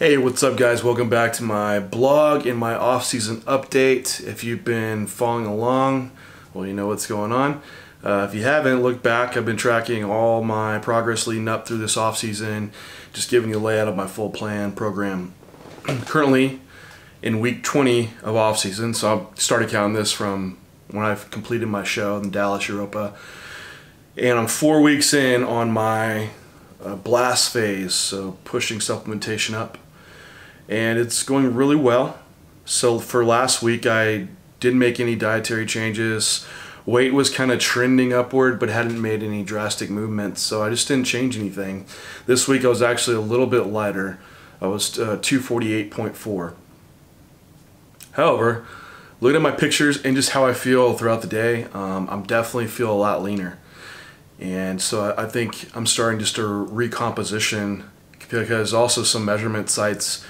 Hey, what's up guys? Welcome back to my blog and my off-season update. If you've been following along, well, you know what's going on. If you haven't, look back. I've been tracking all my progress leading up through this off-season, just giving you a layout of my full plan program. Currently in week 20 of off-season, so I started counting this from when I've completed my show in Dallas, Europa. And I'm 4 weeks in on my blast phase, so pushing supplementation up. And it's going really well. So for last week, I didn't make any dietary changes. Weight was kind of trending upward, but hadn't made any drastic movements, so I just didn't change anything. This week I was actually a little bit lighter. I was 248.4. However, looking at my pictures and just how I feel throughout the day, I'm definitely feel a lot leaner. And so I think I'm starting just a recomposition, because also some measurement sites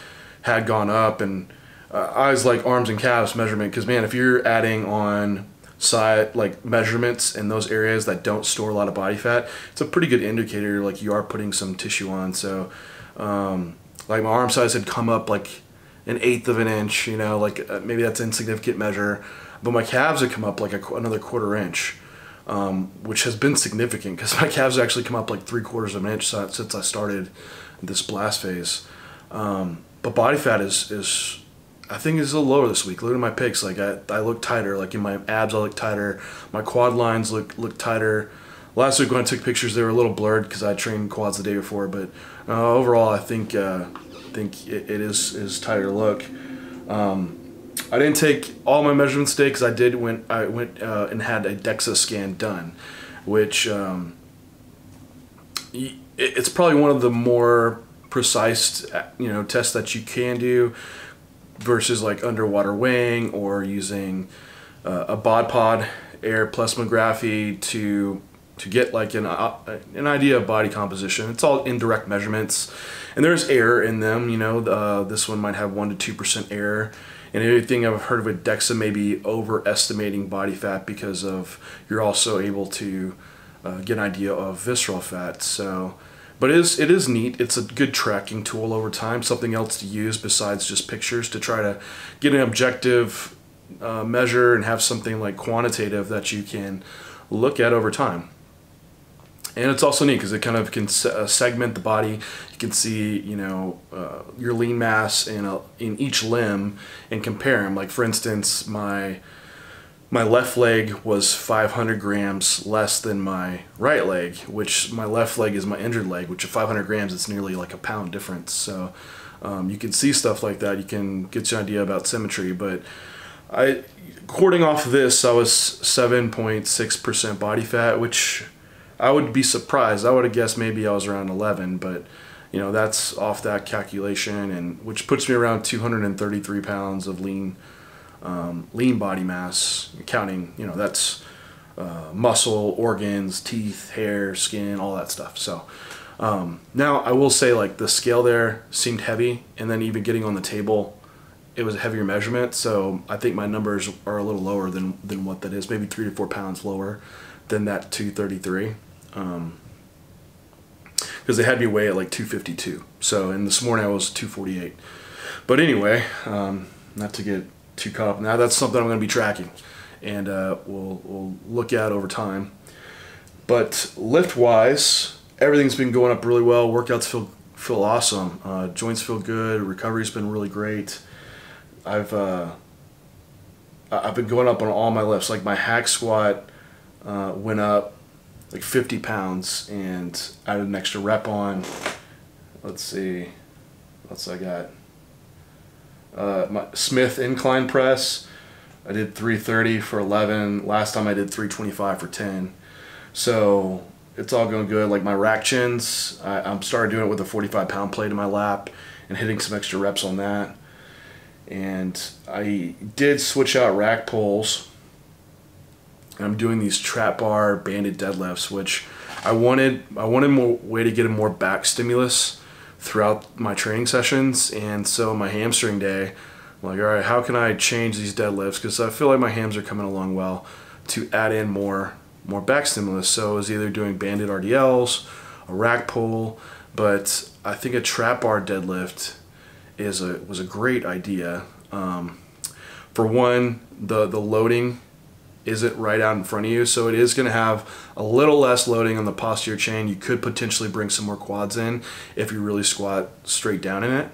had gone up, and I always like arms and calves measurement, because man, if you're adding on side like measurements in those areas that don't store a lot of body fat, it's a pretty good indicator like you are putting some tissue on. So like my arm size had come up like 1/8 of an inch, you know, like maybe that's an insignificant measure, but my calves had come up like another 1/4 inch, which has been significant because my calves actually come up like 3/4 of an inch since I started this blast phase. But body fat is I think is a little lower this week. Look at my pics, like I look tighter, like in my abs I look tighter, my quad lines look tighter. Last week when I took pictures they were a little blurred because I trained quads the day before, but overall I think it is tighter look. I didn't take all my measurements today because I went and had a DEXA scan done, which it's probably one of the more precise tests that you can do versus like underwater weighing or using a BodPod air plasmography to get like an idea of body composition. It's all indirect measurements, and there's error in them. This one might have 1 to 2% error. And everything I've heard of with DEXA may be overestimating body fat because of you're also able to get an idea of visceral fat. So, but it is neat. It's a good tracking tool over time. Something else to use besides just pictures to try to get an objective measure and have something like quantitative that you can look at over time. And it's also neat because it kind of can segment the body. You can see, your lean mass in each limb and compare them. Like for instance, my left leg was 500 grams less than my right leg, which my left leg is my injured leg, which at 500 grams, it's nearly like a pound difference. So you can see stuff like that. You can get you an idea about symmetry. But according off of this, I was 7.6% body fat, which I would be surprised. I would have guessed maybe I was around 11, but that's off that calculation, and which puts me around 233 pounds of lean body mass, counting that's muscle, organs, teeth, hair, skin, all that stuff. So now I will say, like, the scale there seemed heavy, and then even getting on the table, it was a heavier measurement. So I think my numbers are a little lower than what that is, maybe 3 to 4 pounds lower than that 233. Because they had me weigh at like 252. So, and this morning I was 248. But anyway, not to get too caught up now, that's something I'm going to be tracking, and we'll look at over time. But lift wise, everything's been going up really well. Workouts feel awesome. Joints feel good. Recovery's been really great. I've been going up on all my lifts. Like my hack squat went up like 50 pounds, and I had an extra rep on. Let's see, what's I got? My Smith incline press, I did 330 for 11. Last time I did 325 for 10. So it's all going good. Like my rack chins, I'm started doing it with a 45-pound plate in my lap and hitting some extra reps on that. And I did switch out rack pulls. I'm doing these trap bar banded deadlifts, which I wanted more way to get a more back stimulus throughout my training sessions. And so my hamstring day, I'm like, all right, how can I change these deadlifts? Because I feel like my hams are coming along well, to add in more back stimulus. So I was either doing banded RDLs, a rack pull, but I think a trap bar deadlift was a great idea. For one, the loading isn't right out in front of you, so it is going to have a little less loading on the posterior chain. You could potentially bring some more quads in if you really squat straight down in it.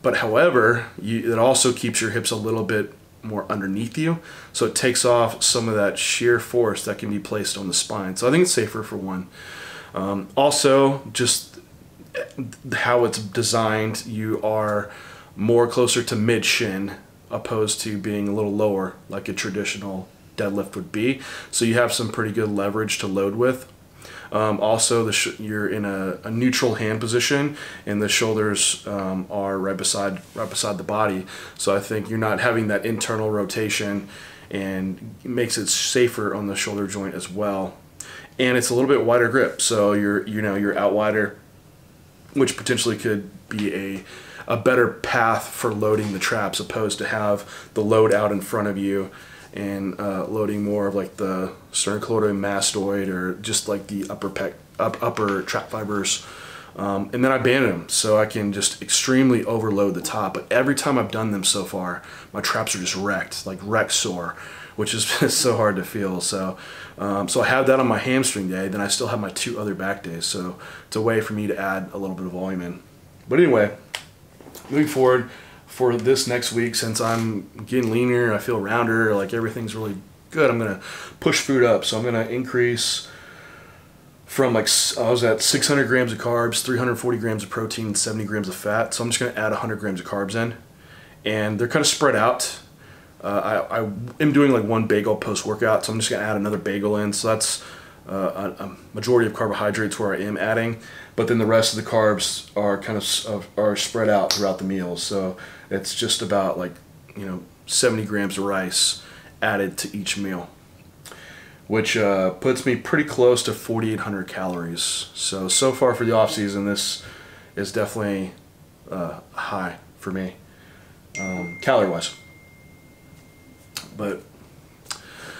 But however, it also keeps your hips a little bit more underneath you, so it takes off some of that shear force that can be placed on the spine. So I think it's safer for one. Also, just how it's designed, you are more closer to mid shin opposed to being a little lower like a traditional deadlift would be. So you have some pretty good leverage to load with. Also, you're in a neutral hand position, and the shoulders are right beside the body. So I think you're not having that internal rotation, and it makes it safer on the shoulder joint as well. And it's a little bit wider grip, so you're out wider, which potentially could be a better path for loading the traps, opposed to have the load out in front of you and loading more of like the sternocleidomastoid or just like the upper trap fibers. And then I banded them so I can just extremely overload the top. But every time I've done them so far, my traps are just wrecked, like wreck sore, which is so hard to feel. So so I have that on my hamstring day, then I still have my 2 other back days. So it's a way for me to add a little bit of volume in. But anyway, moving forward for this next week, since I'm getting leaner, I feel rounder, like everything's really good, I'm gonna push food up. So I'm gonna increase from like, I was at 600 grams of carbs, 340 grams of protein, 70 grams of fat. So I'm just gonna add 100 grams of carbs in, and they're kind of spread out. I am doing like 1 bagel post-workout, so I'm just gonna add another bagel in. So that's a majority of carbohydrates where I am adding, but then the rest of the carbs are kind of are spread out throughout the meals. So it's just about like 70 grams of rice added to each meal, which puts me pretty close to 4,800 calories. So far for the off season, this is definitely high for me, calorie wise. But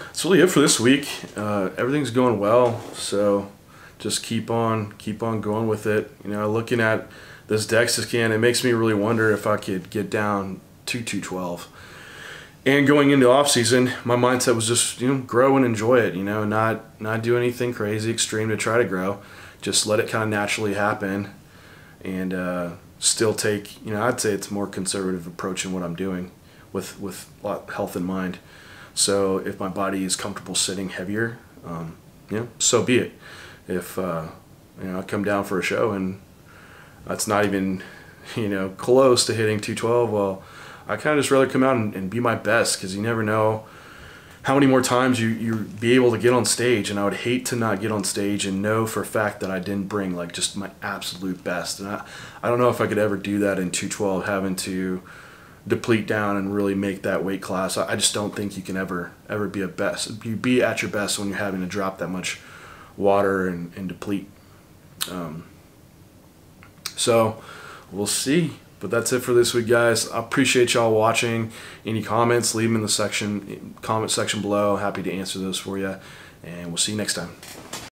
that's really it for this week. Everything's going well, so just keep on going with it. Looking at this DEXA scan, it makes me really wonder if I could get down to 212. And going into off season, my mindset was just grow and enjoy it. Not do anything crazy extreme to try to grow. Just let it kind of naturally happen, and still take I'd say it's a more conservative approach in what I'm doing with health in mind. So if my body is comfortable sitting heavier, so be it. If I come down for a show and that's not even close to hitting 212, well, I kind of just rather come out and be my best, because you never know how many more times you be able to get on stage. And I would hate to not get on stage and know for a fact that I didn't bring like just my absolute best. And I don't know if I could ever do that in 212, having to deplete down and really make that weight class. I just don't think you can ever be at best. You be at your best when you're having to drop that much water and deplete. So we'll see. But that's it for this week, guys. I appreciate y'all watching. Any comments, leave them in the comment section below. Happy to answer those for you. And we'll see you next time.